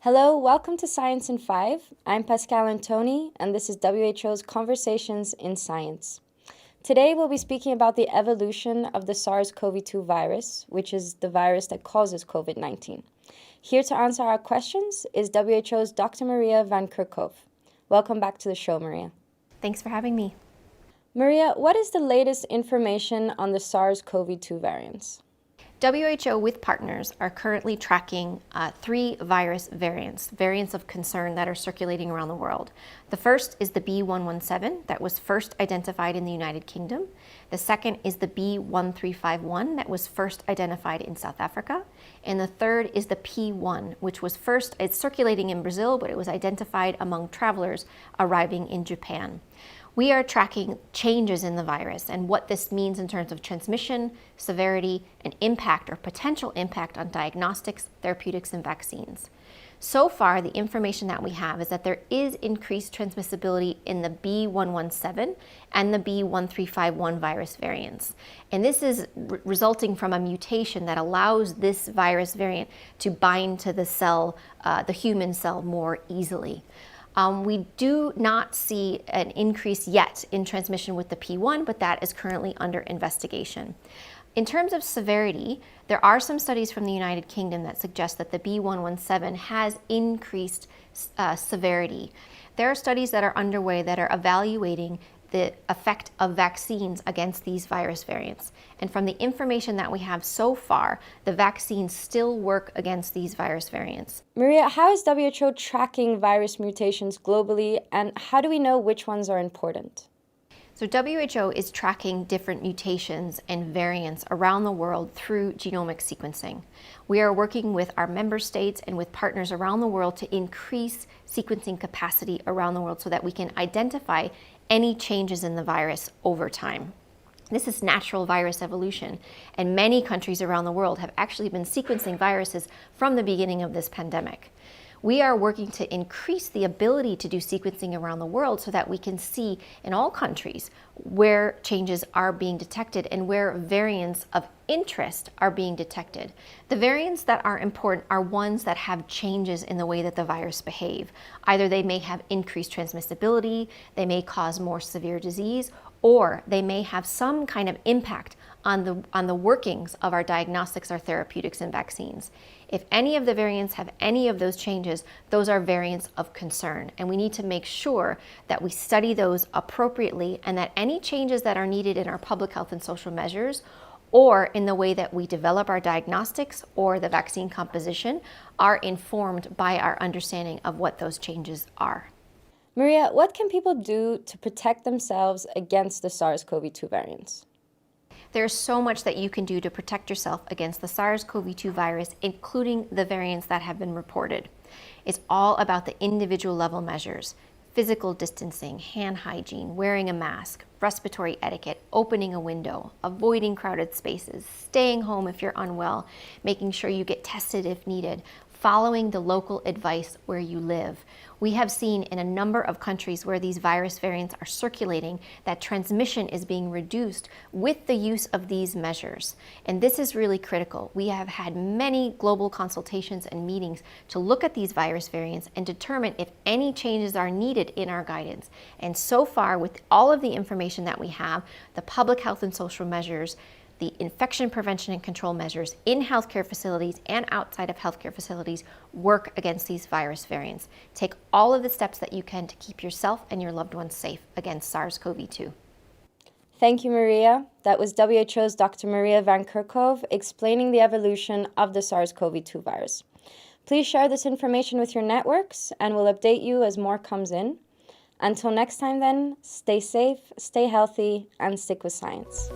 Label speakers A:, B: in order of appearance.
A: Hello, welcome to Science in 5. I'm Pascal Antoni, and this is WHO's Conversations in Science. Today we'll be speaking about the evolution of the SARS-CoV-2 virus, which is the virus that causes COVID-19. Here to answer our questions is WHO's Dr. Maria van Kerkhove. Welcome back to the show, Maria.
B: Thanks for having me.
A: Maria, what is the latest information on the SARS-CoV-2 variants?
B: WHO with partners are currently tracking 3 virus variants of concern that are circulating around the world. The first is the B.1.1.7 that was first identified in the United Kingdom. The second is the B.1.351 that was first identified in South Africa. And the third is the P.1, which was it's circulating in Brazil, but it was identified among travelers arriving in Japan. We are tracking changes in the virus and what this means in terms of transmission, severity, and impact or potential impact on diagnostics, therapeutics, and vaccines. So far, the information that we have is that there is increased transmissibility in the B.1.1.7 and the B.1.351 virus variants. And this is resulting from a mutation that allows this virus variant to bind to the cell, the human cell, more easily. We do not see an increase yet in transmission with the P1, but that is currently under investigation. In terms of severity, there are some studies from the United Kingdom that suggest that the B.1.1.7 has increased severity. There are studies that are underway that are evaluating the effect of vaccines against these virus variants. And from the information that we have so far, the vaccines still work against these virus variants.
A: Maria, how is WHO tracking virus mutations globally, and how do we know which ones are important?
B: So WHO is tracking different mutations and variants around the world through genomic sequencing. We are working with our member states and with partners around the world to increase sequencing capacity around the world so that we can identify any changes in the virus over time. This is natural virus evolution, and many countries around the world have actually been sequencing viruses from the beginning of this pandemic. We are working to increase the ability to do sequencing around the world so that we can see in all countries where changes are being detected and where variants of interest are being detected. The variants that are important are ones that have changes in the way that the virus behave. Either they may have increased transmissibility, they may cause more severe disease, or they may have some kind of impact on the workings of our diagnostics, our therapeutics, and vaccines. If any of the variants have any of those changes, those are variants of concern, and we need to make sure that we study those appropriately and that any changes that are needed in our public health and social measures or in the way that we develop our diagnostics or the vaccine composition are informed by our understanding of what those changes are.
A: Maria, what can people do to protect themselves against the SARS-CoV-2 variants?
B: There's so much that you can do to protect yourself against the SARS-CoV-2 virus, including the variants that have been reported. It's all about the individual level measures: physical distancing, hand hygiene, wearing a mask, respiratory etiquette, opening a window, avoiding crowded spaces, staying home if you're unwell, making sure you get tested if needed, following the local advice where you live. We have seen in a number of countries where these virus variants are circulating that transmission is being reduced with the use of these measures. And this is really critical. We have had many global consultations and meetings to look at these virus variants and determine if any changes are needed in our guidance. And so far, with all of the information that we have, the public health and social measures, the infection prevention and control measures in healthcare facilities and outside of healthcare facilities work against these virus variants. Take all of the steps that you can to keep yourself and your loved ones safe against SARS-CoV-2.
A: Thank you, Maria. That was WHO's Dr. Maria van Kerkhove explaining the evolution of the SARS-CoV-2 virus. Please share this information with your networks, and we'll update you as more comes in. Until next time then, stay safe, stay healthy, and stick with science.